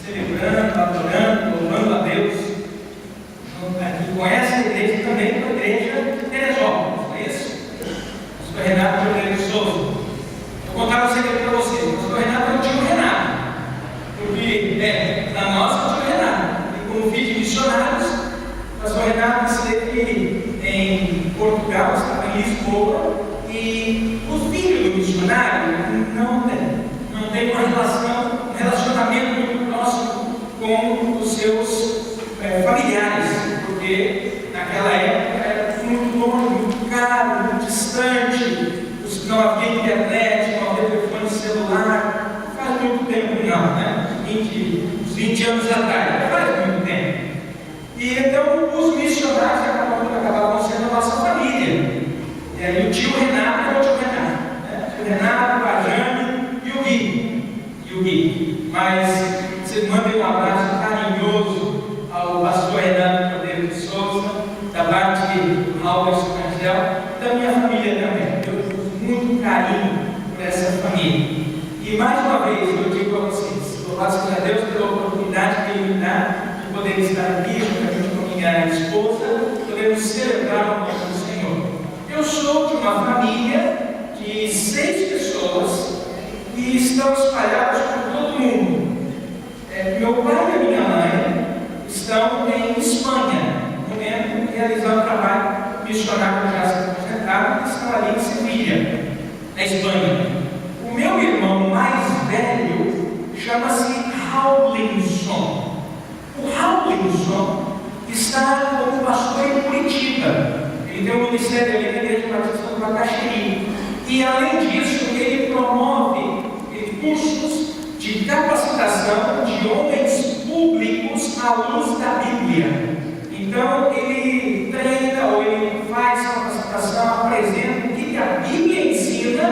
celebrando, adorando, louvando a Deus. Aqui conhece a igreja também, a igreja Teresópolis, não é isso? O pastor Renato Cordeiro de Souza. Vou contar um segredo para vocês. O pastor Renato é o tio Renato. Porque, na nossa, é o tio Renato. E como filho de missionários, o pastor Renato esteve em Portugal, estava em Lisboa, e o filho do missionário não tem um relacionamento muito próximo com os seus familiares, porque naquela época era muito longe, muito caro, muito distante, não havia internet, não havia telefone celular, não faz muito tempo não, né? Uns 20 anos atrás, não faz muito tempo. E então os missionários acabavam sendo a nossa família. E aí o tio Renato é o tio Renato, né? O tio Renato, a Jane e o Gui. Mas vocês mandem um abraço carinhoso ao pastor Renato Cordeiro de Souza, da parte do Raul Angel, da minha família também. Eu tenho muito carinho por essa família. E mais uma vez eu digo a vocês, louvado seja Deus pela oportunidade que Ele me dá de poder estar aqui junto com minha esposa, podemos celebrar o nome do Senhor. Eu sou de uma família de 6 pessoas que estão espalhadas por todo o mundo. Meu pai e a minha mãe estão em Espanha, no momento realizando trabalho missionário já se aposentado, que estão ali em Sevilha, na Espanha. O meu irmão mais velho chama-se Raulinson. O Raulinson está como pastor em Curitiba. Ele tem um ministério ali na Igreja Batista do Bacaxiri. E além disso, ele promove cursos de capacitação de homens públicos à luz da Bíblia. Então, ele treina ou ele faz capacitação, apresenta o que a Bíblia ensina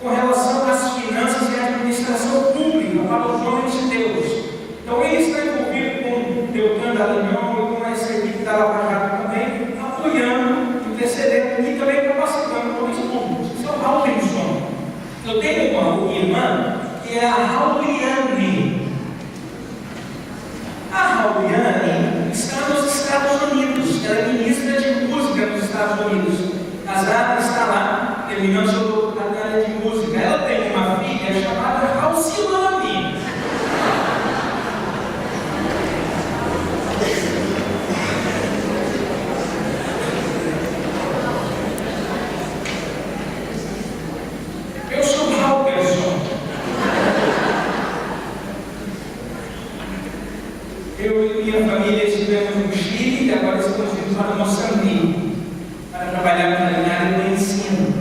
com relação às finanças e à administração pública para os homens de Deus. Então, ele está envolvido com o Deutando Alemão e com essa equipe da Lava Jato também, apoiando, intercedendo e também capacitando homens públicos. Isso é o Raulinson. Eu tenho uma irmã que é a Rauliane. A Rauliane está nos Estados Unidos, ela é ministra de música nos Estados Unidos. Casada, está lá, terminando seu doutorado na área de música. Ela tem uma filha chamada Raucilane. Eu sou Halberson. Eu e minha família estivemos no Chile e agora estamos indo para Moçambique para trabalhar na área do ensino,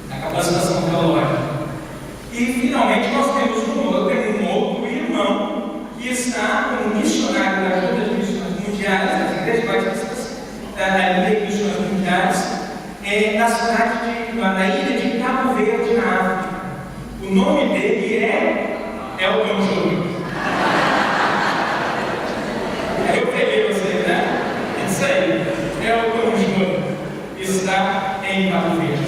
na capacitação teológica. E finalmente nós temos um outro irmão que está como missionário da Ajuda de Missões Mundiais, das Igrejas Batistas da Liga de Missões Mundiais, na ilha de Cabo Verde, na África. O nome dele é Elton Júnior. Eu peguei você, né? Isso aí, Elton Júnior está em Cabo Verde.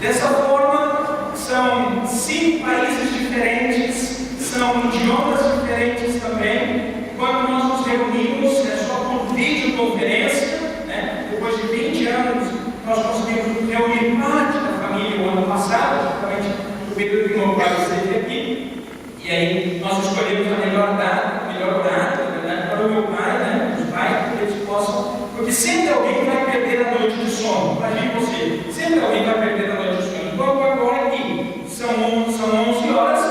Dessa forma, são 5 países diferentes, são idiomas diferentes também. Quando nós nos reunimos, é só por videoconferência, né? Depois de 20 anos, nós conseguimos reunir parte da família o ano passado, justamente o período que meu pai esteve aqui. E aí nós escolhemos a melhor data, na verdade, para o meu pai, né? Os pais, para que eles possam. Porque sempre alguém vai perder a noite de sono. Imagine você, sempre alguém vai perder a noite de sono. Enquanto agora aqui são 11 horas,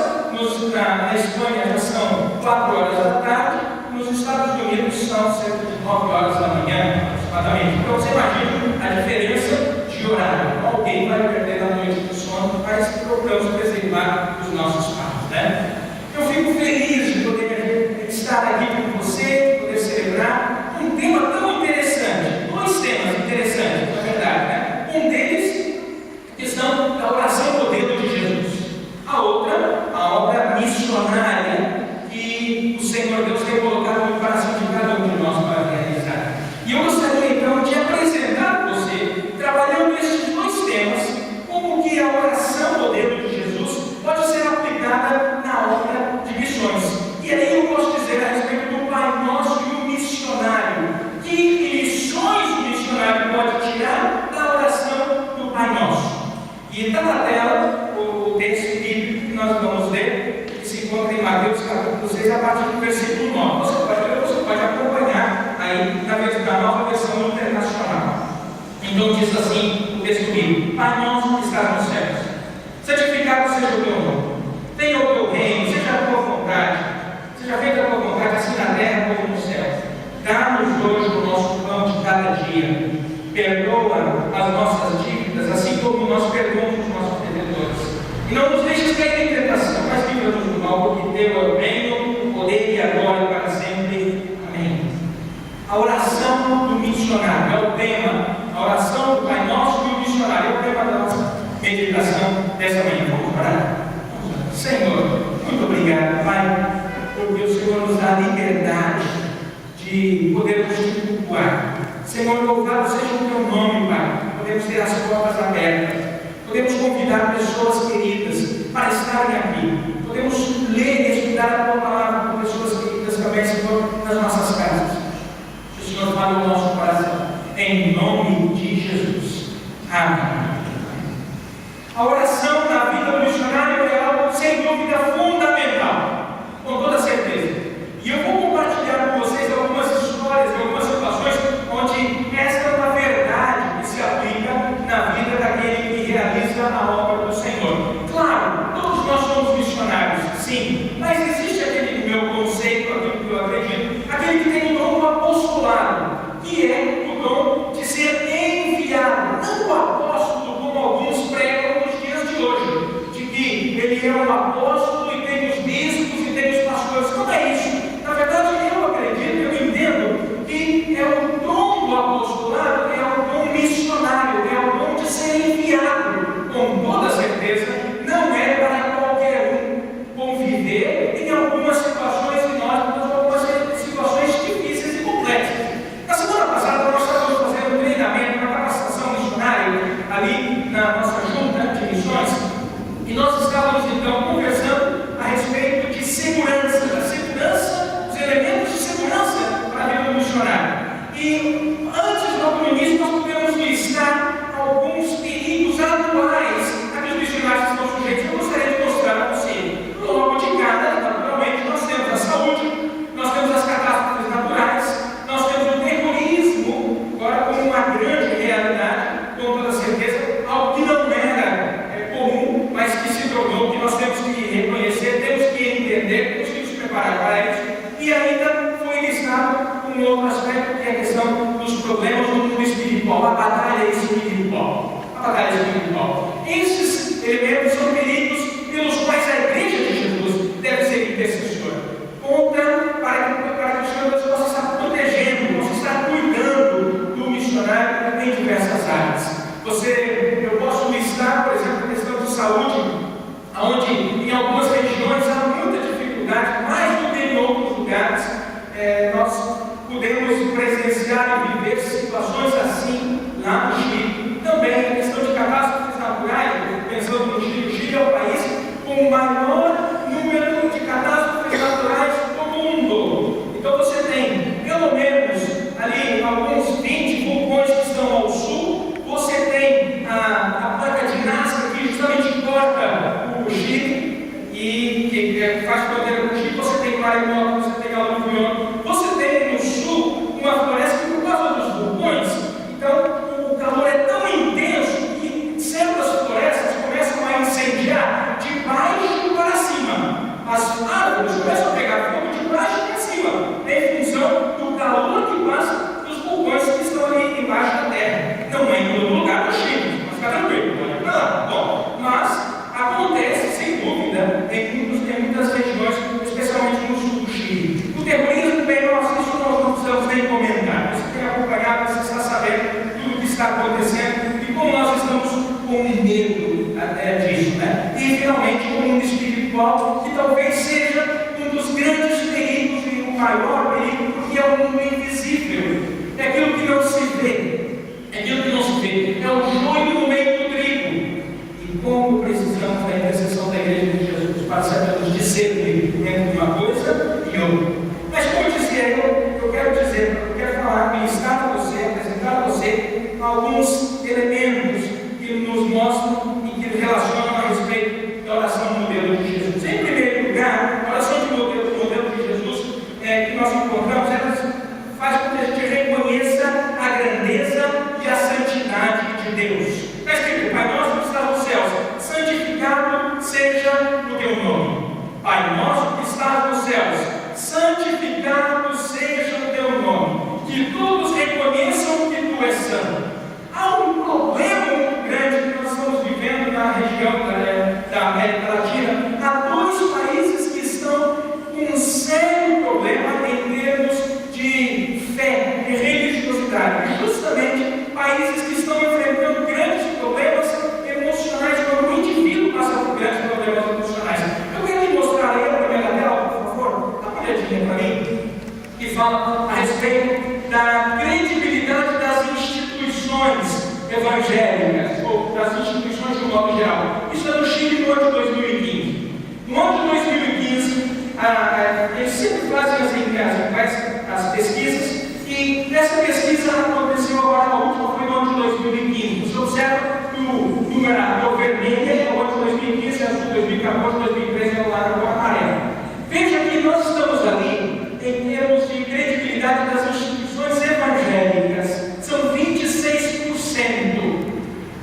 na Espanha já são 4 horas da tarde, nos Estados Unidos são cerca de 9 horas da manhã, aproximadamente. Então você imagina a diferença de horário. Alguém vai perder a noite de sono, mas procuramos preservar os nossos pais, né? Eu fico feliz de poder estar aqui com você, poder celebrar um tema tão interessante. 2 temas interessantes, na verdade, né? Um deles, a questão da oração modelo de Jesus. A outra, a obra missionária que o Senhor Deus tem colocado no coração de cada um de nós para realizar. E eu gostaria então de apresentar a você, trabalhando esses 2 temas, como que a oração modelo de Jesus pode ser aplicada na obra de missões. E aí eu posso dizer a Então diz assim o texto bíblico: Pai nosso que estás nos céus, santificado seja o teu nome, venha o teu reino, seja a tua vontade, seja feita a tua vontade, assim na terra como no céu. Dá-nos hoje o nosso pão de cada dia, perdoa as nossas dívidas, assim como nós perdoamos os nossos devedores. E não nos deixes cair em tentação, mas livra-nos do mal, porque teu é o reino, o poder e a glória para sempre. Amém. A oração do missionário é o tema, a oração do Pai Nosso e o missionário é o tema da nossa meditação dessa manhã. Vamos orar? Senhor, muito obrigado, Pai, porque o Senhor nos dá a liberdade de podermos te cultuar. Senhor, louvado seja o teu nome, Pai. Podemos ter as portas abertas, podemos convidar pessoas queridas para estarem aqui, podemos ler e estudar a tua palavra com pessoas queridas também, Senhor, nas nossas casas. Que o Senhor fale o nosso coração, em nome de Jesus. Amém. A oração na vida do missionário é algo sem dúvida fundamental, com toda certeza. E eu vou compartilhar com vocês algumas histórias, algumas situações onde esta é uma verdade que se aplica na vida daquele que realiza a obra do Senhor. Claro, todos nós somos missionários, sim, mas existe aquele meu conceito, aquilo que eu acredito, aquele que tem o dom do apostolado, que é o dom de ser enviado, não o apóstolo como alguns pregam nos dias de hoje, de que ele é um apóstolo e tem os bispos e tem os pastores. Não é isso. Na verdade, eu acredito, eu entendo que é o dom do apostolado, é o dom missionário, é o dom de ser enviado, com toda certeza. Não é para qualquer um conviver em algumas situações e algumas situações difíceis e complexas. Na semana passada nós estávamos fazendo um treinamento, uma capacitação missionária ali na nossa junta de missões, e nós estávamos então conversando a respeito de segurança, da segurança, os elementos de segurança para a vida do missionário. E antes, logo no início, nós podemos listar alguns perigos atuais a que os missionários estão sujeitos. Eu gostaria de mostrar a você. Logo de cara, naturalmente, nós temos a saúde, nós temos as catástrofes naturais, nós temos o terrorismo, agora como uma grande realidade, com toda certeza, algo que não era comum, mas que se tornou, que nós temos que reconhecer, temos que entender, temos que nos preparar para isso. E ainda foi listado um outro aspecto, que é a questão dos problemas no mundo espiritual, a batalha espiritual. A batalha espiritual. Esses elementos são perigos pelos quais a igreja de Jesus deve ser intercessora, para que o Senhor possa estar protegendo, possa estar cuidando do missionário em diversas áreas. Eu posso listar, por exemplo, a questão de saúde, onde em algumas regiões há muita dificuldade, mais do que em outros lugares. Nós podemos presenciar e viver situações assim lá no Chile. Também a questão de catástrofes naturais, pensando no Chile, o Chile é o país com o maior número de catástrofes naturais do mundo. Então você tem pelo menos ali alguns 20 vulcões que estão ao sul. Você tem a placa de Nazca que justamente corta o Chile e que faz fronteira com o Chile. Você tem maremoto, você tem aluvião, você tem no sul uma floresta que, por causa dos vulcões, então o calor é tão intenso que certas florestas começam a incendiar de baixo para cima. As árvores começam a pegar fogo de baixo para cima, em função do calor que passa dos vulcões que estão ali embaixo da terra. Não é em todo lugar do Chile, mas fica tranquilo, não. Bom, mas acontece, sem dúvida, em muitas regiões, especialmente no sul do Chile. O terrorismo, bem, isso nós não precisamos nem comentar. Você tem acompanhado, você está sabendo tudo o que está acontecendo e como nós estamos com medo disso, né? E finalmente o mundo espiritual, que talvez seja um dos grandes perigos e o maior perigo, porque é o mundo invisível, é aquilo que não se vê. É o joio no meio do trigo. E como precisamos da intercessão da igreja de Jesus para sabermos discernir entre uma coisa e outra. Mas como eu dizia, eu quero falar, ministrar a você, apresentar a você alguns elementos que nos mostram e que relacionam a respeito da oração do modelo de Jesus. Em primeiro lugar, a oração do modelo de Jesus que nós encontramos, ela faz com que a gente reconheça a grandeza e a santidade santificado seja o teu nome, que todos reconheçam que tu és santo. Há um problema muito grande que nós estamos vivendo na região da América Latina. Há dois países que estão com um sério problema em termos de fé e religiosidade. Justamente países que estão enfrentando grandes problemas emocionais, quando o indivíduo passa por grandes problemas emocionais. Eu quero te mostrar aí a primeira tela, por favor, dá uma olhadinha para mim, que fala a respeito da credibilidade das instituições evangélicas, ou das instituições de um modo geral. Isso é no Chile no ano de 2015. No ano de 2015, eles sempre fazem as pesquisas, e essa pesquisa aconteceu agora, a última foi no ano de 2015. Você observa que o número vermelho é o ano de 2015, azul 2014, 2013 é o lado amarelo. Veja que nós estamos ali em termos de credibilidade das instituições evangélicas, são 26%.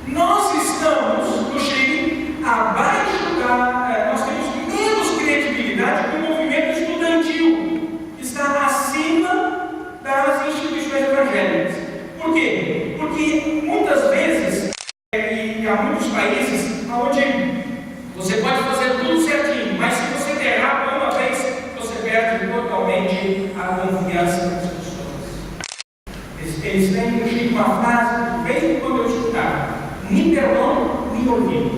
Nós estamos, no Chile, abaixo nós temos menos credibilidade que o movimento estudantil, que está acima das instituições evangélicas. Por quê? Porque muitas vezes, e há muitos países onde você pode fazer tudo certinho, mas se você errar uma vez, você perde totalmente a confiança das pessoas. Eles têm no Chile uma frase que veio quando eu estudava: nem perdão, nem olvido.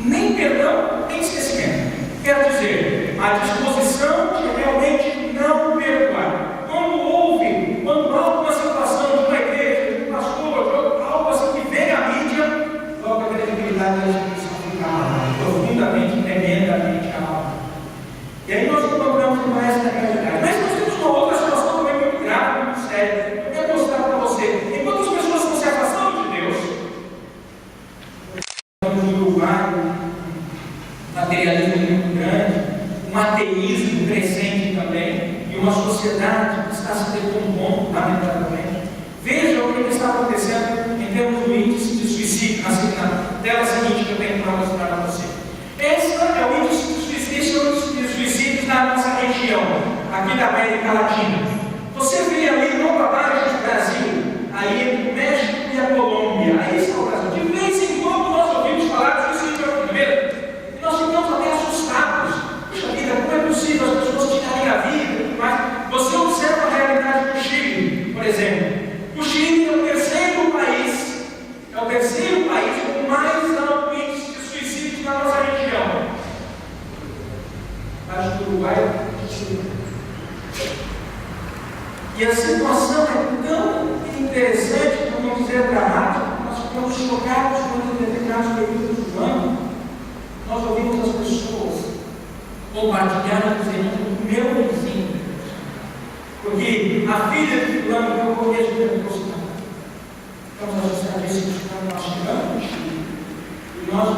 Nem perdão, nem esquecimento. Quer dizer, a disposição de realmente não perdoar. Quando há alguma situação de uma igreja, de um pastor, algo assim que vem à mídia, logo a credibilidade da instituição fica profundamente, tremendamente abalada. E aí nós encontramos com essa realidade. Mas nós temos uma outra situação também muito grave, muito séria. Eu quero mostrar para você. Enquanto as pessoas estão se afastando de Deus, no Uruguai, um materialismo muito grande, um ateísmo crescente também, e uma sociedade que está se decompondo, lamentavelmente. Veja o que está acontecendo em termos do índice de suicídio, na tela seguinte que eu tenho para mostrar para você. Esse é o índice de suicídios na nossa região, aqui da América Latina. Você vê ali logo abaixo do Brasil, aí entre o México e a Colômbia, aí está o Brasil. De vez em quando nós ouvimos falar de suicídio brasileiro, e nós ficamos até assustados. Puxa vida, como é possível as pessoas tirarem a vida? Mas você observa a realidade do Chile, por exemplo. O Chile é o terceiro país com mais alto índice de suicídios na nossa região. Abaixo do Uruguai, e a situação é tão interessante, por não dizer dramática, nós ficamos chocados quando em determinados períodos do ano nós ouvimos as pessoas compartilhar dizendo: o meu vizinho, porque a filha de fulano que eu conheço de Bolsonaro. Estamos assustadíssimos quando nós chegamos, e nós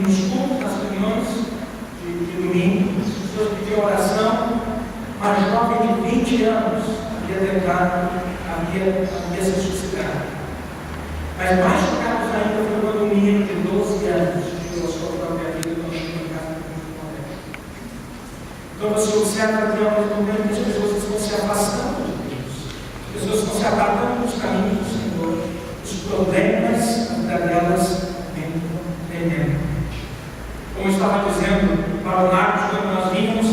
nos cultos, nas reuniões de domingo, as pessoas pediam oração. Uma jovem de 20 anos havia se suicidado. Mas mais chocados ainda foi quando um menino de 12 anos tirou a sua própria vida no Chile, em casa do Então você observa que ao mesmo momento que as pessoas estão se afastando de Deus, as pessoas estão se apartando dos caminhos do Senhor, os problemas delas vêm tremendo. Como eu estava dizendo para o Marcos, quando nós vimos,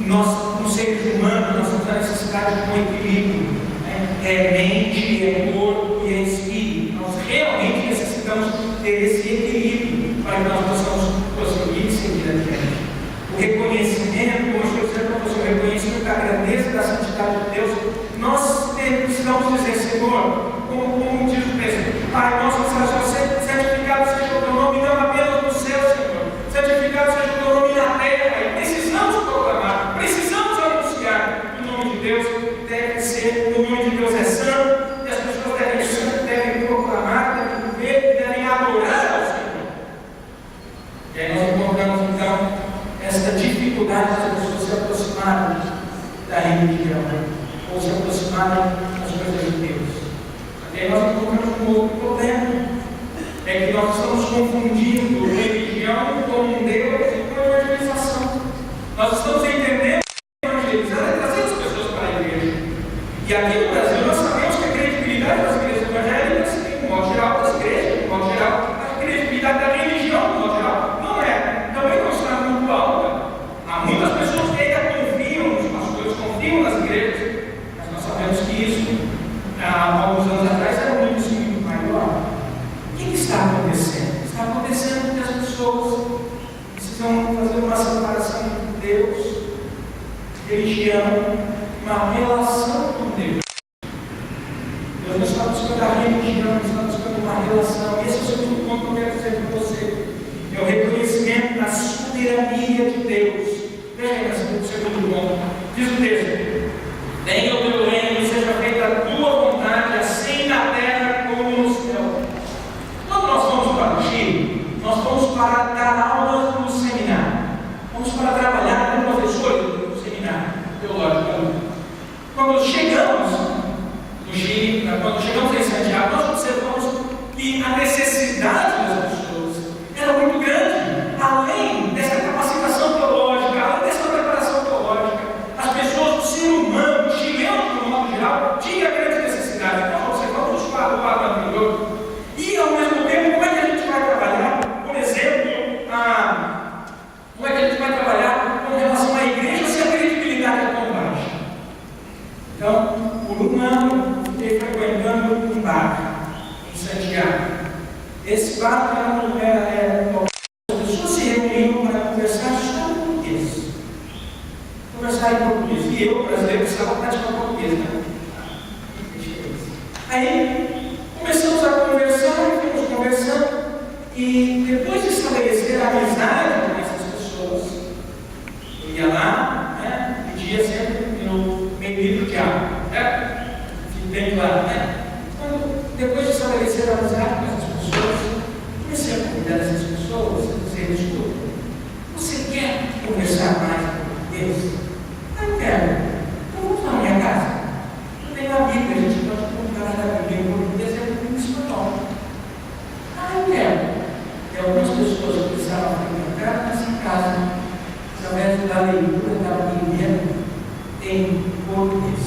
nós, como seres humanos, nós temos a necessidade de um equilíbrio, né? É mente, é corpo e é espírito. Nós realmente necessitamos ter esse equilíbrio para que nós possamos prosseguir e seguir adiante. O reconhecimento, como eu estou dizendo para você, o reconhecimento da grandeza e da santidade de Deus, nós precisamos dizer: Senhor, como diz o texto, Pai nosso que estás no céu, santificado seja o teu nome, não apenas no céu, Senhor, santificado seja o teu nome na terra. E precisamos proclamar, precisamos anunciar que o nome de Deus deve ser, o nome de Deus é santo, e as pessoas devem proclamar, devem viver, devem adorar ao Senhor. E aí nós encontramos então essa dificuldade das pessoas se aproximarem da religião, ou se aproximarem das coisas de Deus. Até nós encontramos um outro problema, é que nós estamos confundindo religião com Deus e com evangelização. Nós estamos entendendo evangelizar é trazer as pessoas E aqui no Brasil nós sabemos que a credibilidade das igrejas evangélicas, de modo geral, das igrejas, de modo geral, a credibilidade da religião, de modo geral, também não está muito alta. Há muitas pessoas que ainda confiam, os pastores confiam nas igrejas, mas nós sabemos que isso, há alguns anos atrás, era muito maior. O que está acontecendo? Está acontecendo que as pessoas precisam fazer uma separação entre Deus, religião, uma relação com Deus. Deus não está buscando a religião, Deus está buscando uma relação. Esse é o segundo ponto que eu quero dizer para você. É o reconhecimento da soberania de Deus. Veja aí no segundo ponto. Diz o texto: venha o teu reino e seja feita a tua vontade, assim na terra como no céu. Quando nós vamos para o Chile, nós vamos para dar aulas no seminário. Vamos para trabalhar como professores no seminário teológico. Quando chegamos no Chile, quando chegamos em Santiago, nós observamos que a necessidade das pessoas era muito grande. Além dessa capacitação teológica, além dessa preparação teológica, as pessoas, o ser humano, o chileno, de um modo geral, tinha grande necessidade. Nós observamos o quadro anterior. E, ao mesmo tempo, como é que a gente vai trabalhar, por exemplo, como é que a gente vai trabalhar com relação à igreja se a credibilidade é tão baixa? Então, por um ano, fiquei frequentando um bar em Santiago. Esse bar as pessoas se reuniam para conversar sobre português. Conversar em português. E eu, brasileiro, estava praticando português, né? Aí, começamos a conversar, fomos conversando, e depois de estabelecer a amizade com essas pessoas, eu ia lá, né? Pedia sempre no meio litro de água, né? Bem claro, né? Então, depois de estabelecer a amizade com essas pessoas, comecei a convidar essas pessoas, a dizer: escuta, você quer conversar mais com português? Eu quero. Então vamos na minha casa. Eu tenho uma Bíblia, a gente pode comprar a Bíblia em português e em espanhol. Eu quero. E algumas pessoas começaram a frequentar nessa casa, através da leitura da Bíblia em português.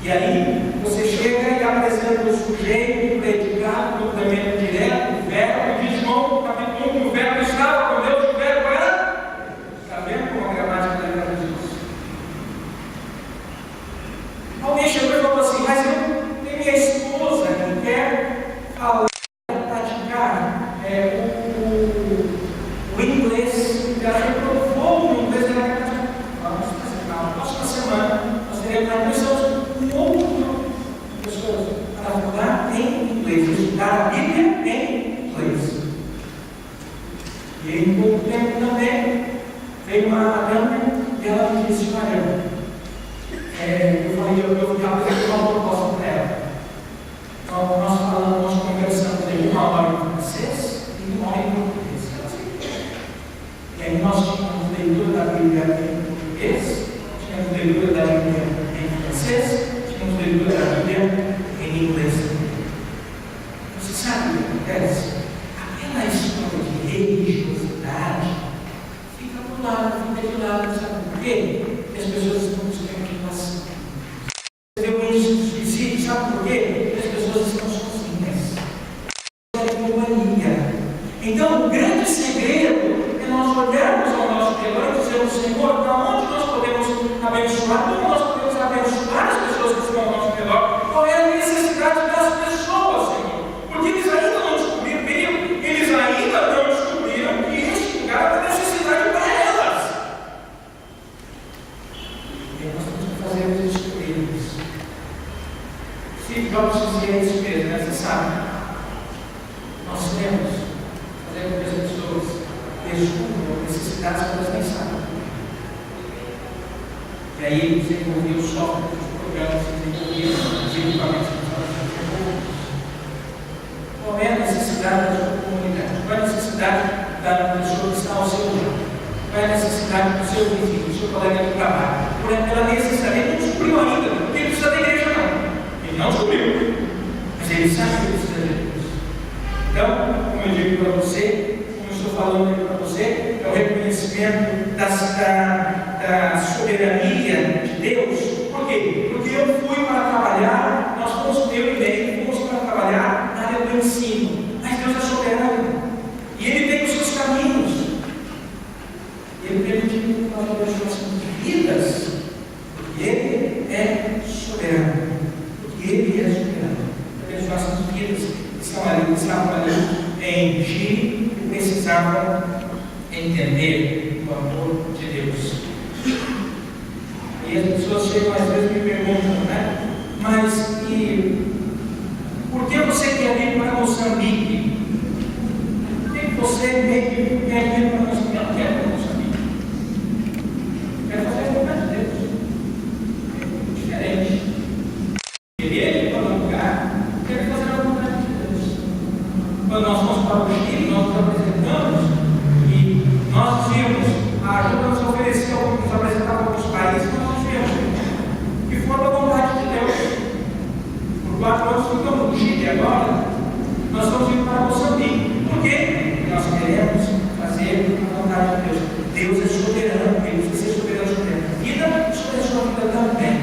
E aí, você chega e apresenta o sujeito, o predicado, o complemento direto, o verbo, e diz: João, capítulo 1, que o verbo estava com Deus, o verbo era. Está vendo como a gramática da Bíblia diz? Alguém chegou e falou assim: mas eu tenho minha esposa que quer falar, praticar o inglês, ela reprovou o inglês, ela quer praticar. Vamos fazer na próxima semana, nós teremos na comissão um outro grupo de pessoas para falar em inglês, estudar a Bíblia em inglês. E em pouco tempo também veio uma dama e ela me disse: Maria, eu falei, eu já apresentei uma proposta para ela. Então nós conversamos em 1 hora em francês e 1 hora em português. E aí nós tínhamos leitura da Bíblia em português, tínhamos leitura da Bíblia em francês, tínhamos leitura da Bíblia em inglês. Você sabe o que acontece? Aquela história de religiosidade fica do lado, fica de lado, sabe por quê? Porque as pessoas estão buscando relação. Você vê o índice de suicídio, sabe por quê? Porque as pessoas estão sozinhas. É companhia. Então, o grande segredo é nós olharmos ao nosso redor e dizermos: Senhor, para onde nós podemos abençoar? Como nós podemos abençoar as pessoas que estão ao nosso redor? Qual é a necessidade das pessoas, Senhor? Porque eles ainda não descobriram, eles ainda não descobriram que este lugar é necessidade para elas. E nós temos que fazer eles descobrirem isso. Steve Jobs dizia isso mesmo, né? Você sabe? Nós temos que fazer com que as pessoas descubram necessidades que elas nem sabem. E aí ele desenvolveu o software, os programas que desenvolviam, os equipamentos que nós desenvolvemos. Qual é a necessidade da sua comunidade? Qual é a necessidade da pessoa que está ao seu lado? Qual é a necessidade do seu vizinho, do seu colega de trabalho? Ela necessariamente não descobriu ainda, porque ele precisa da igreja, não. Ele não descobriu, mas ele sabe que ele precisa de Deus. Então, como eu digo para você, como eu estou falando aqui para você, é o reconhecimento da soberania de Deus. Por quê? Porque eu fui para trabalhar em Chile que precisavam entender o amor de Deus. E as pessoas chegam às vezes e me perguntam, né? Mas por que você quer ir para Moçambique? Por que você quer ir para Moçambique? Eu não quero ir para Moçambique. Eu quero fazer a vontade de Deus. É diferente. Querer ir para um lugar, quero fazer a vontade de Deus. Quando nós fomos para o Chile, nós nos apresentamos e nós vimos a ajuda nos ofereceu, nos apresentava alguns países, mas nós vimos que foi a vontade de Deus. Por 4 anos ficamos no Chile agora, nós estamos indo para Moçambique. Por quê? Porque nós queremos fazer a vontade de Deus. Deus é soberano, Ele precisa ser soberano sobre a minha vida, sobre a sua vida também.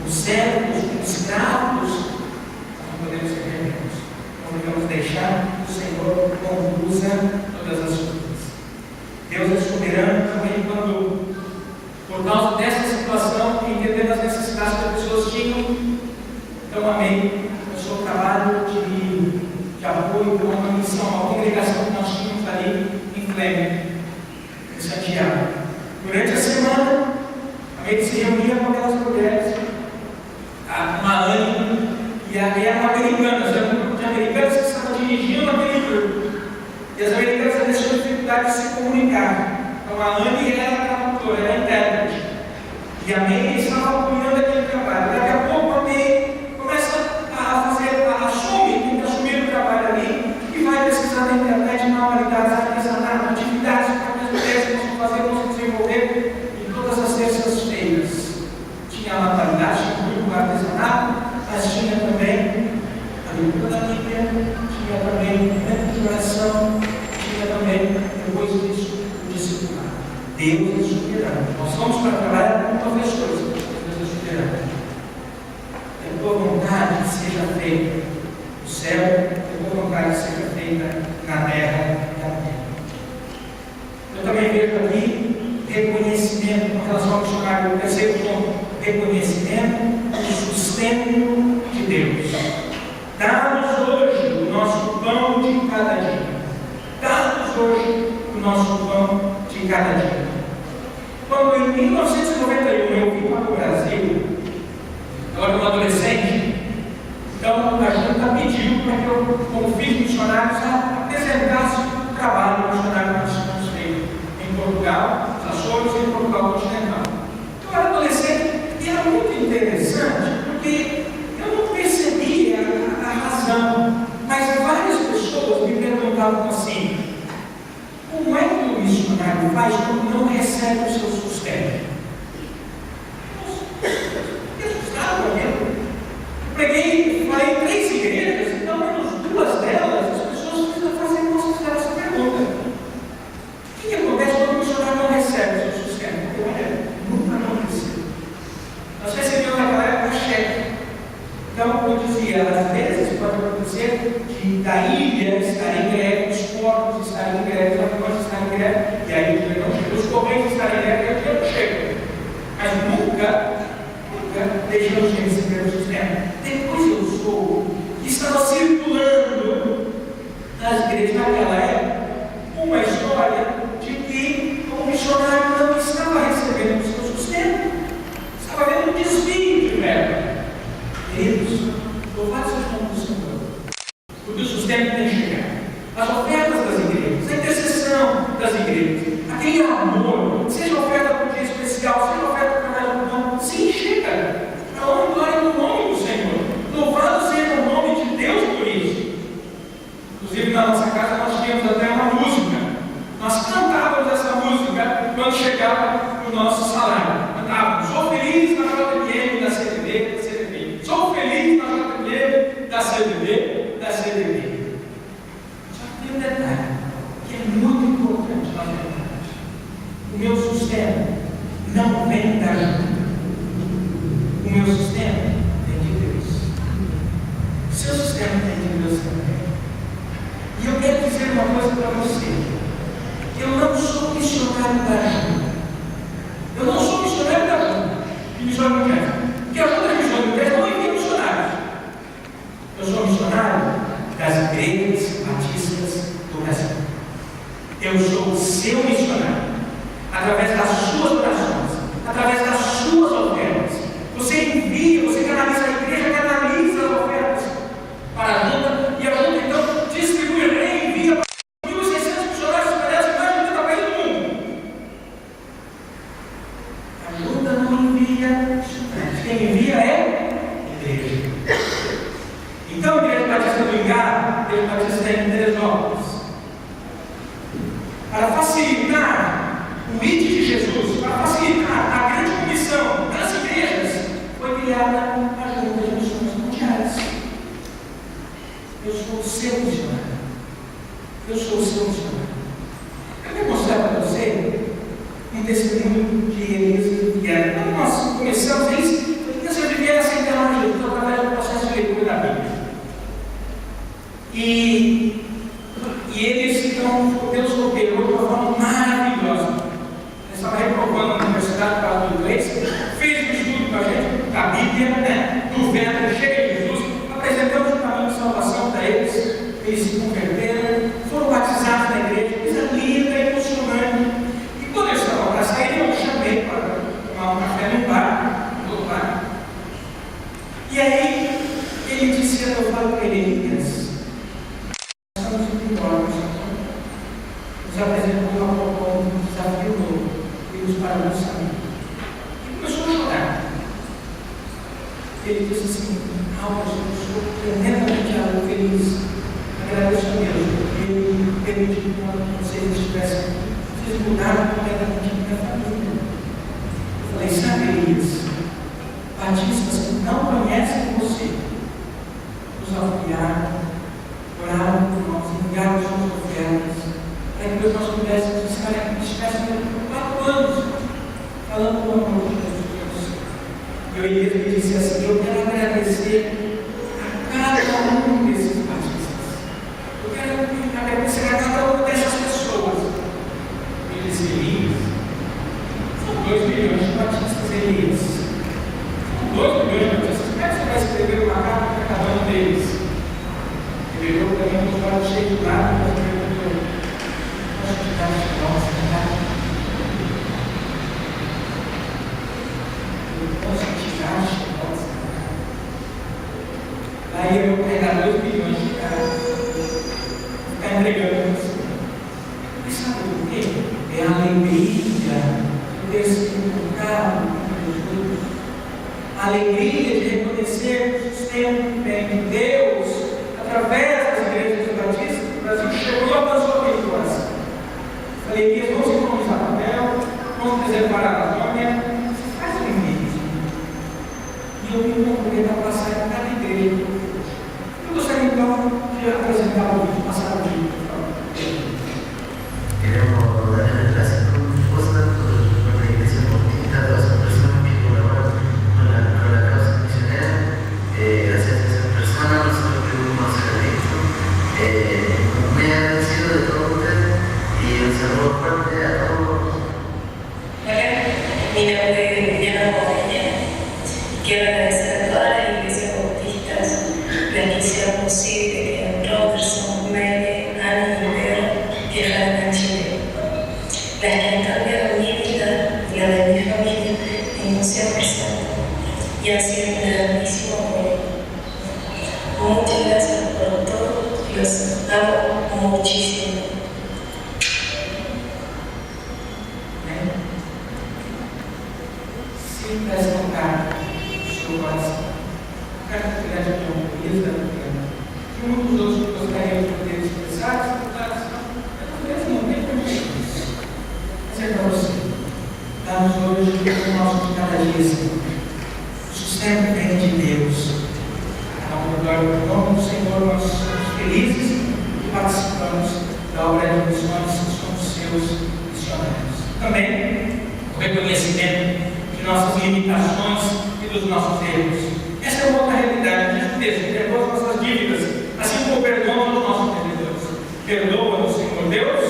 Os servos, os escravos, nós não podemos ser rebeldes. Não devemos deixar que o Senhor conduza todas as coisas. Deus é soberano também quando, por causa dessa situação, entendendo as necessidades que as pessoas tinham. Então, amém. Começou o trabalho de apoio a uma missão, uma congregação que nós tínhamos ali em Flamengo, em Santiago. Durante a semana, a gente se reunia com aquelas mulheres, uma Anne e uma americana, um grupo de americanas que estavam dirigindo aquele grupo. E as americanas às vezes tinham dificuldade de se comunicar. Então, a Anne era a tradutora, era a intérprete. E a May estava apoiando aquele trabalho. Daqui a pouco, a May assumir o trabalho ali e vai pesquisar na internet manualidades artesanais, atividades que as mulheres possam fazer, possam desenvolver em todas as terças-feiras. Tinha a manualidade, tinha o grupo artesanal, mas tinha também a leitura da Bíblia, tinha também o momento de oração, tinha também, depois disso, o discipulado. Deus é soberano. Nós somos para trabalhar com professores, Deus é soberano. Que a tua vontade seja feita no céu, que a tua vontade seja feita na terra também. Eu também vejo aqui reconhecimento com relação ao missionário, o terceiro ponto, reconhecimento e sustento de Deus. Dá-nos hoje o nosso pão de cada dia. Dá-nos hoje o nosso pão de cada dia. Quando em 1991 eu vim para o Brasil, eu era um adolescente, então a junta pediu para que eu, como filho de missionários, apresentasse o trabalho missionário que nós tínhamos feito em Portugal, nos Açores e em Portugal continental. Eu era adolescente e era muito interessante, porque eu não percebia a razão, mas várias pessoas me perguntavam assim: como é que o missionário faz quando não recebe o seu sustento? Preguei, falei em 3 igrejas, então menos 2 delas, as pessoas precisam fazer considerar essa pergunta. O que acontece quando o missionário não recebe o seu sustento? Porque, olha, nunca aconteceu. Nós recebemos naquela época cheque. Então, eu dizia, às vezes pode acontecer da ilha estar em greve, os portos estarem em greve, os aviões estarem em greve, e aí o dinheiro não chega, os correios estarem em greve, e o dinheiro não chega. Mas nunca deixamos de receber o sustento. Depois eu soube que estava circulando nas igrejas naquela época uma história de que o missionário não estava recebendo o seu sustento, estava havendo um desvio de verba. Queridos, louvado seja o nome do Senhor, porque o sustento tem que chegar. As ofertas das igrejas, a intercessão das igrejas, aquele amor, seja oferta por dia especial, seja oferta por mais um ano, sim, chega. A honra e glória no nome do Senhor. Louvado seja o nome de Deus por isso. Inclusive na nossa casa nós tínhamos até uma música. Nós cantávamos essa música quando chegava o nosso salário. Cantávamos: sou feliz na JPM, da CDB, da CDB. Sou feliz na JPM, da CDB, da CDB. Só que tem um detalhe que é muito importante na verdade. O meu sustento não vem da ajuda. O meu sustento vem de Deus. O seu sustento vem de Deus também. E eu quero dizer uma coisa para você. Eu não sou missionário da ajuda. Eu não sou missionário da ajuda. Que missionário não quer? Porque a ajuda de missionário não quer, não envia missionários. Eu sou missionário das igrejas batistas Igreja Batista em Teresópolis. Para facilitar o ide de Jesus, para facilitar a grande comissão das igrejas, foi criada a Junta de Missões Mundiais. Eu sou o seu missionário. Eu sou o seu missionário. Eu quero mostrar para você um testemunho de Elias e Vieira. Quando nós começamos isso, Elias e Vieira sem ter uma ajuda através do processo de leitura da Bíblia. E eles, então, Deus operou de uma forma maravilhosa. Eles estavam reprovando na universidade para o inglês, fez um estudo com a gente, da Bíblia, né, do verbo cheio de Jesus, apresentamos o caminho de salvação para eles, eles se converteram, foram batizados na igreja, coisa linda e emocionante. E quando eles estavam para sair, eu chamei para tomar um café no bar, no outro bar. E aí, ele disse, eu falo para ele, nos apresentou uma proposta, um desafio novo, e nos parou no caminho. E começou a chorar. Ele disse assim: Alves, eu estou tremendamente feliz, agradeço a Deus, porque Ele permitiu que vocês estivessem, vocês mudaram completamente a minha família. Eu falei: sabe, Elias, batistas que não conhecem você, nos apoiaram, oraram por nós, enviaram suas ofertas, para que os nossos pudéssemos estivessem por 4 anos falando do amor de Deus. E o Elias me disse assim: eu quero agradecer a cada um desses batistas. Eu quero agradecer a cada uma dessas pessoas. Ele disse: Elias, são 2 milhões de batistas, Elias. São 2 milhões de batistas. Como é que você vai escrever uma carta para cada um deles? Ele olhou para mim com os olhos cheios de lágrimas e perguntou: posso te dar os nomes, verdade? Eu posso te dar os nomes, verdade? Aí eu vou pegar 2 milhões de caras, ficar entregando você. Mas sabe por quê? É a alegria de ter se encontrado com Jesus, a alegria de reconhecer o sustento de Deus através das igrejas batistas do Brasil, chegou e alcançou aquele coração. Falei: Elias, vamos economizar papel, vamos preservar a Amazônia, você faz um vídeo. E eu me convidei para passar em cada igreja. Eu gostaria então de apresentar o vídeo, passar o vídeo, por favor. Queremos dar gracias por la iglesia comunitaria, todas las personas que colaboran con la causa misionera. Gracias a esas personas nosotros pudimos hacer esto. Muy agradecido de todos ustedes y un saludo fuerte a todos. Hola, mi nombre es Diana Bodeña. Quiero agradecer a todas las iglesias bautistas las que hicieron posible que Robertson, Mary, Ana y Pedro viajaran a Chile. Las que han cambiado mi vida y la de mi familia en un 100% y han sido un grandísimo apoyo. Muchas gracias por todo, los amo muchísimo. Sinta essa carta no seu coração. Carta de gratidão, Elias da Viana. E muitos outros que gostariam de poder expressar, talvez não tem como isso. Mas é para você. Dá-nos hoje o nosso de cada dia, Senhor. O sustento vem de Deus. Ao redor do nome do Senhor, nós somos felizes e participamos da obra de missões que somos seus missionários. Também o reconhecimento de nossas limitações e dos nossos erros. Essa é uma outra realidade. Jesus mesmo perdoa as nossas dívidas, assim como perdoamos os nossos devedores. Perdoa-nos, Senhor Deus,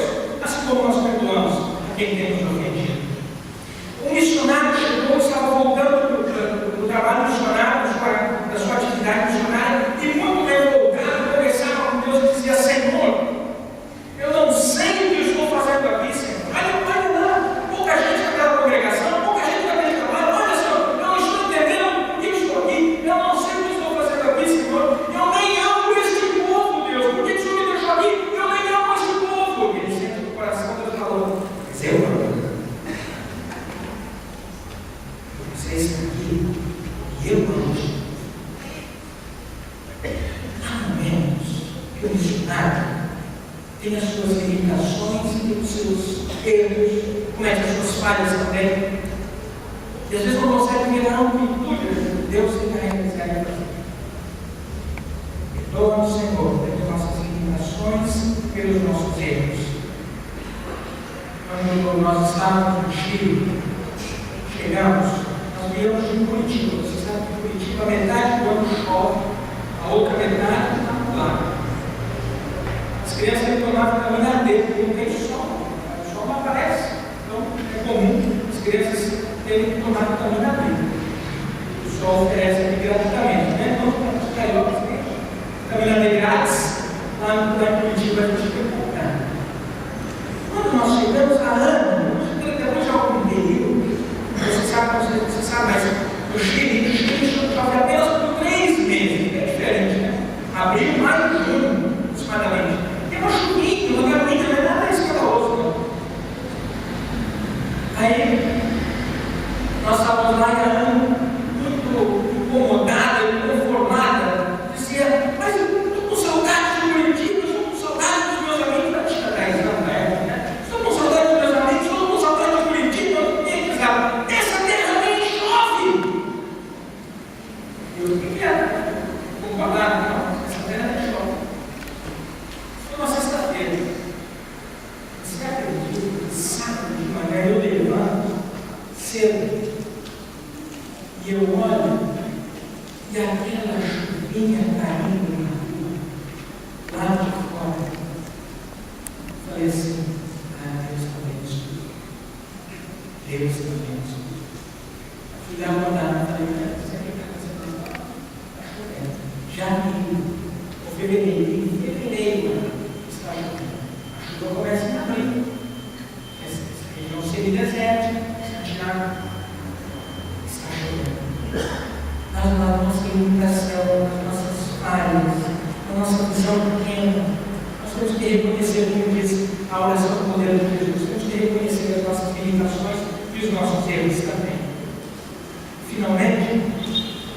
assim como nós perdoamos a quem tem nos ofendido. Um missionário chegou, estava voltando do trabalho missionário, da sua atividade missionária, e muito revoltado, conversava com Deus e dizia: Senhor, eu não sei o que estou fazendo aqui, Senhor. Olha lá, pouca gente naquela congregação, pouca gente naquele trabalho. Olha, Senhor, eu não estou entendendo por que estou aqui, eu não sei o que estou fazendo aqui, Senhor. Eu nem amo este povo, Deus. Por que o Senhor me deixou aqui? Eu nem amo este povo. E ele sente no coração, Deus falou: mas eu amo. Vocês estão aqui, e tem as suas limitações, tem os seus erros, comete as suas falhas também. E às vezes não consegue ver a amplitude. Deus tem a realizar. Perdoa-nos, Senhor, pelas nossas limitações, pelos nossos erros. Quando nós estávamos no Chile, chegamos, nós viemos de Curitiba. Você sabe que Curitiba, metade do ano chove, a outra metade está no lago. As crianças têm que tomar caminhadeira, porque não tem sol. O sol não aparece. Então é comum as crianças terem que tomar caminhadeira. O sol oferece aqui gratuitamente, né? Então, os cariocas têm caminhadeira grátis, lá em Curitiba a gente fica comprando. Quando nós chegamos a ano, depois de algum período, você sabe, mas o Chile chove apenas por 3 meses, é diferente, né? Abril, maio e junho, aproximadamente. Tem uma chuvinha, uma galinha, não é nada escandaloso, não. Aí, nós estávamos lá em ano, muito incomodada, inconformada, dizia, mas eu estou com saudade de Curitiba, eu estou com saudade dos meus amigos da Tia Thaís, não é? Né? Estou com saudade dos meus amigos, estou com saudade de Curitiba, ninguém precisava. Essa terra nem chove! Eu queria concordar, não, essa terra nem chove. Foi uma sexta-feira. Você acredita? Sábado de manhã eu levanto cedo e eu olho e aquela chuvinha caindo na rua, lá de fora. Falei assim, Deus está abençoando. Deus está abençoando. Fui lá mandar, falei, você está chovendo. Janeiro, ou fevereiro, está chovendo. A chuva começa em abril. Essa região semidesértica, Santiago, está chovendo. Na nossa limitação, nas nossas falhas, na nossa visão pequena, nós temos que reconhecer, como diz a oração do poder de Jesus, temos que reconhecer as nossas limitações e os nossos erros também. Finalmente,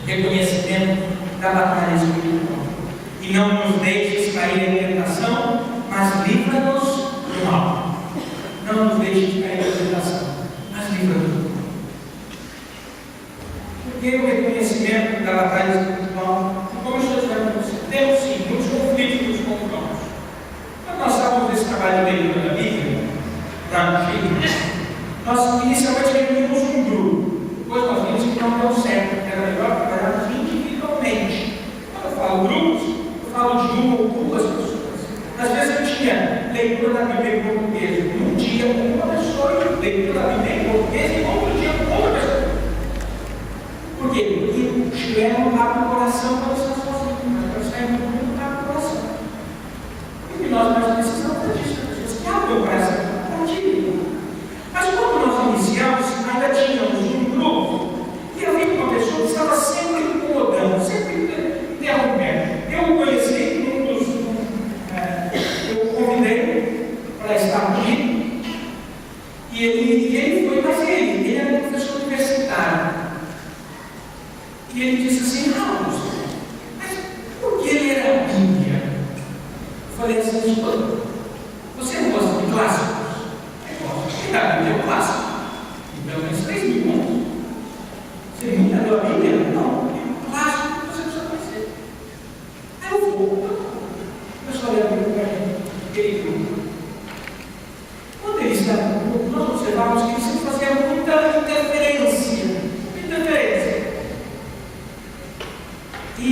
reconhecimento da batalha espiritual. E não nos deixes cair em tentação, mas livra-nos do mal. Não nos deixes cair em tentação, mas livra-nos do mal. Porque o reconhecimento da batalha espiritual, como eu estou dizendo para você, temos sim muitos conflitos e muitos confrontos. Quando nós estávamos nesse trabalho de leitura da Bíblia, lá no Chile, nós inicialmente reunimos um grupo. Depois nós vimos que não deu certo, era melhor trabalharmos individualmente. Quando eu falo grupos, eu falo de uma ou duas pessoas. Às vezes eu tinha leitura da Bíblia em português, um dia com uma pessoa, e leitura da Bíblia em português, e outro dia com outra pessoa. Por quê? Porque o chileno abre o coração para estar sozinho, mas para estar em mundo abre o coração. E o que nós mais precisamos é disso, pessoas que abrem o coração para partilhar. Mas quando nós iniciamos, ainda tínhamos um grupo, e eu vi uma pessoa que estava sempre incomodando, sempre interrompendo. Eu o conheci, eu o convidei para estar aqui, e ele foi, mas ele era professor universitário. E ele disse assim, Ramos, mas por que ele era a Bíblia? Eu falei assim, escuta, você não gosta de clássicos? Eu gosto. E a Bíblia é um clássico. Então, tem 3 mil anos. Você nunca leu a Bíblia? Não. É um clássico que você precisa conhecer. Aí eu vou. Começou a ler a Bíblia para gente. Aquele grupo. Quando ele estava no grupo, nós observávamos que ele sempre fazia muita interferência. E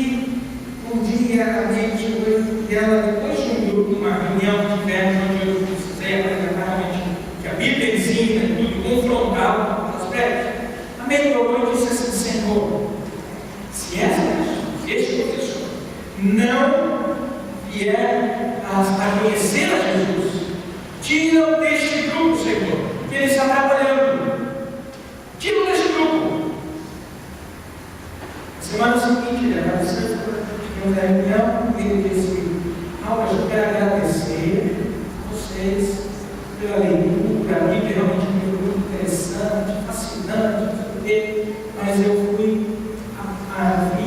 um dia a gente chegou dela, depois de um grupo, uma reunião que tivemos, onde eu precisei apresentar realmente que a Bíblia ensina e tudo, confrontava as breves. A meia orou e disse assim, Senhor, se essa pessoa, se este professor não vier a conhecer a Jesus, tira-o deste grupo, Senhor, que ele está trabalhando. Tira-o deste grupo. Semana seguinte, tivemos a reunião, ele disse, eu quero agradecer a vocês pela leitura, a Bíblia realmente é muito interessante, fascinante, mas eu fui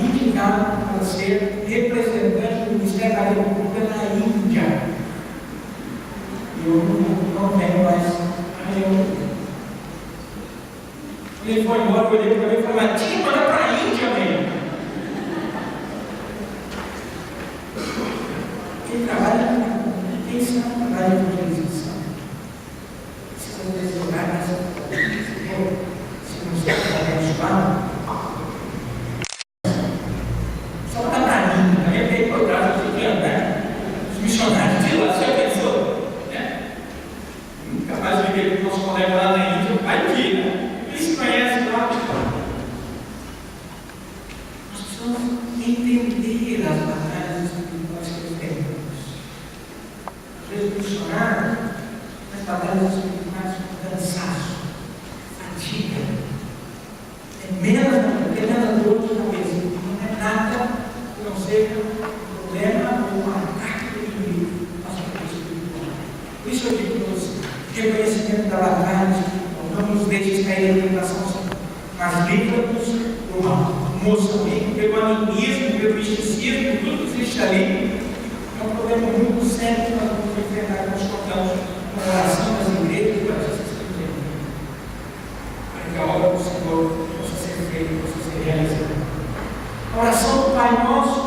indicado para ser representante do Ministério da Agricultura na Índia. eu não tenho mais a reunião. Quando ele foi embora, eu olhei para ele e falei, mas tinha que mandar para a Índia mesmo. Quem trabalha com quem se não trabalha com evangelização precisa desenvolver nessa coisa. Se não está abençoado, só está para a Índia, também veio por trás do que andar. Os missionários de lá, você pensou? Nunca mais vi o nosso colega lá na Índia, vai aqui, né? Se conhece lá, nós precisamos entender as batalhas espirituais que temos. Às vezes, missionário, as batalhas espirituais com cansaço, fadiga, é menos dor de cabeça, não é nada que não seja um problema ou um ataque do inimigo à sua vida espiritual. Por isso eu digo para você, reconhecimento da batalha espiritual. Não nos deixe cair em tentação, mas livra-nos do mal. O Moçambique, pelo animismo, pelo misticismo, tudo que existe ali, é um problema muito sério que nós vamos enfrentar, nós contamos com a oração das igrejas e batistas que temos, para que a obra do Senhor possa ser feita, possa ser realizada. A oração do Pai Nosso,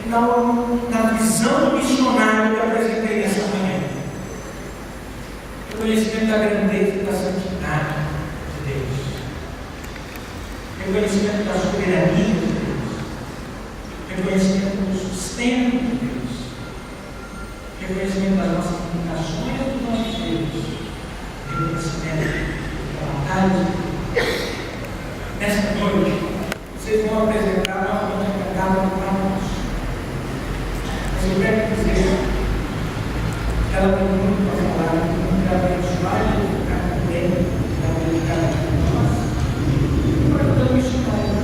na visão do missionário que eu apresentei nessa manhã, reconhecimento da grandeza e da santidade de Deus, reconhecimento da soberania de Deus, reconhecimento do sustento de Deus, reconhecimento das nossas limitações e dos nossos erros, reconhecimento da batalha de Deus. Nesta noite, vocês vão apresentar novamente a cantada do Pai Nosso. Mas eu quero dizer que ela tem muito para falar, para abençoar e educar também, para educar nós, e para todo missionário.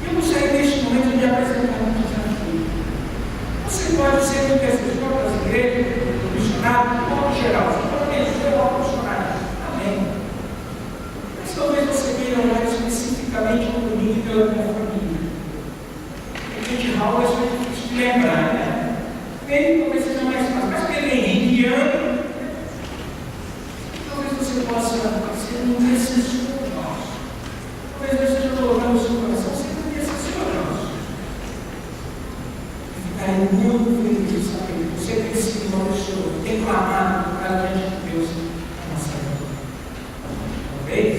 Eu gostaria neste momento de apresentar um desafio. Você pode ser um intercessor das igrejas, do missionário, de modo geral. Você pode abençoar o missionário. Amém. Mas talvez você queira olhar especificamente por mim e pela minha família. Porque de Raul é difícil de lembrar, né? Ele talvez seja mais fácil, mas pelo Henrique, talvez você possa ser um intercessor nosso. Talvez você esteja colocando o seu coração ser um intercessor nosso. Eu ficarei muito feliz de saber que você tem sido uma pessoa que tem clamado para diante de Deus na nossa vida. Talvez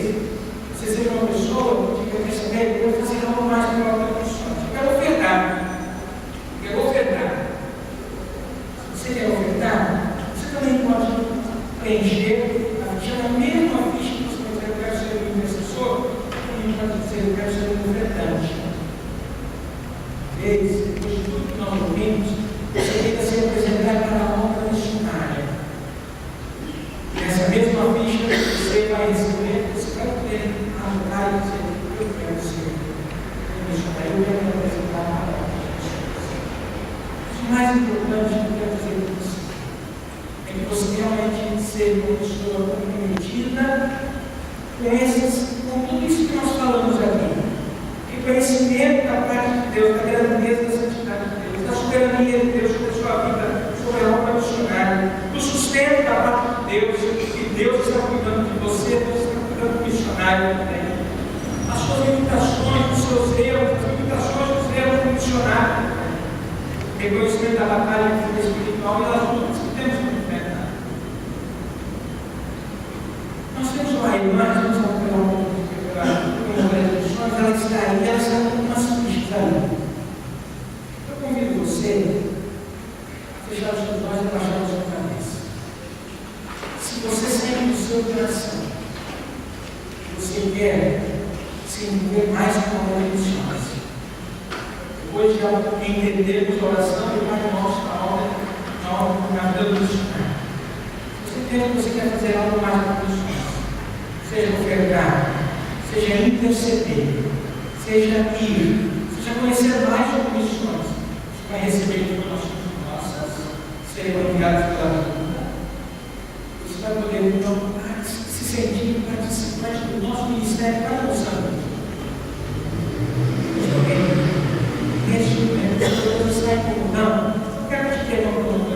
você seja uma pessoa que quer saber que eu vou fazer algo mais pela outra pessoa. Eu quero ofertar. Você quer ofertar? Você também pode preencher a ficha na mesma ficha que você vai dizer, eu quero ser um intercessor, também pode dizer, eu quero ser um ofertante. Depois de tudo que nós ouvimos, você tenta se apresentar para a obra missionária. E essa mesma ficha que você vai receber, você vai poder ajudar e dizer, eu quero ser um missionário, eu quero me apresentar para a obra. O mais importante que eu quero dizer para você é que você realmente seja uma pessoa comprometida com tudo isso que nós falamos aqui. Reconhecimento da parte de Deus, da grandeza da santidade de Deus, da soberania de Deus sobre a sua vida, sobre a obra missionária, do sustento da parte de Deus, que Deus está cuidando de você, Deus está cuidando do missionário também. As suas limitações, os seus erros, as limitações dos erros do missionário. Reconhecimento da batalha espiritual e das lutas que temos que enfrentar. Nós temos uma irmã que nos acompanhou pelas transmissões, ela está aí, ela está com umas fichas ali. Eu convido você a fechar os seus olhos e baixar a sua cabeça. Se você sente no seu coração que você quer se envolver mais com a obra missionária, depois de entendermos a oração do Pai Nosso na obra do missionário, você entende que você quer fazer algo mais para o missionário, seja ofertar, seja interceder, seja ir, seja conhecer mais sobre missões, você vai receber informações nossas, serem enviadas pela vida. Você vai poder então se sentir participante do nosso ministério para o Santo. Neste momento, se você está incomodando, eu quero te ter uma pergunta,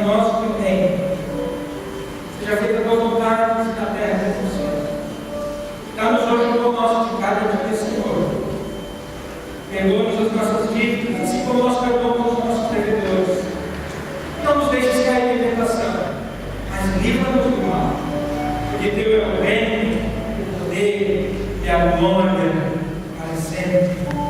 o nosso reino. Seja feita a tua vontade na terra como no céu. Dá-nos hoje o pão nosso de cada dia, Senhor. Perdoa-nos as nossas dívidas, assim como nós perdoamos os nossos devedores. Não nos deixes cair em tentação, mas livra-nos do mal. Porque teu é o reino, o poder e a glória para sempre.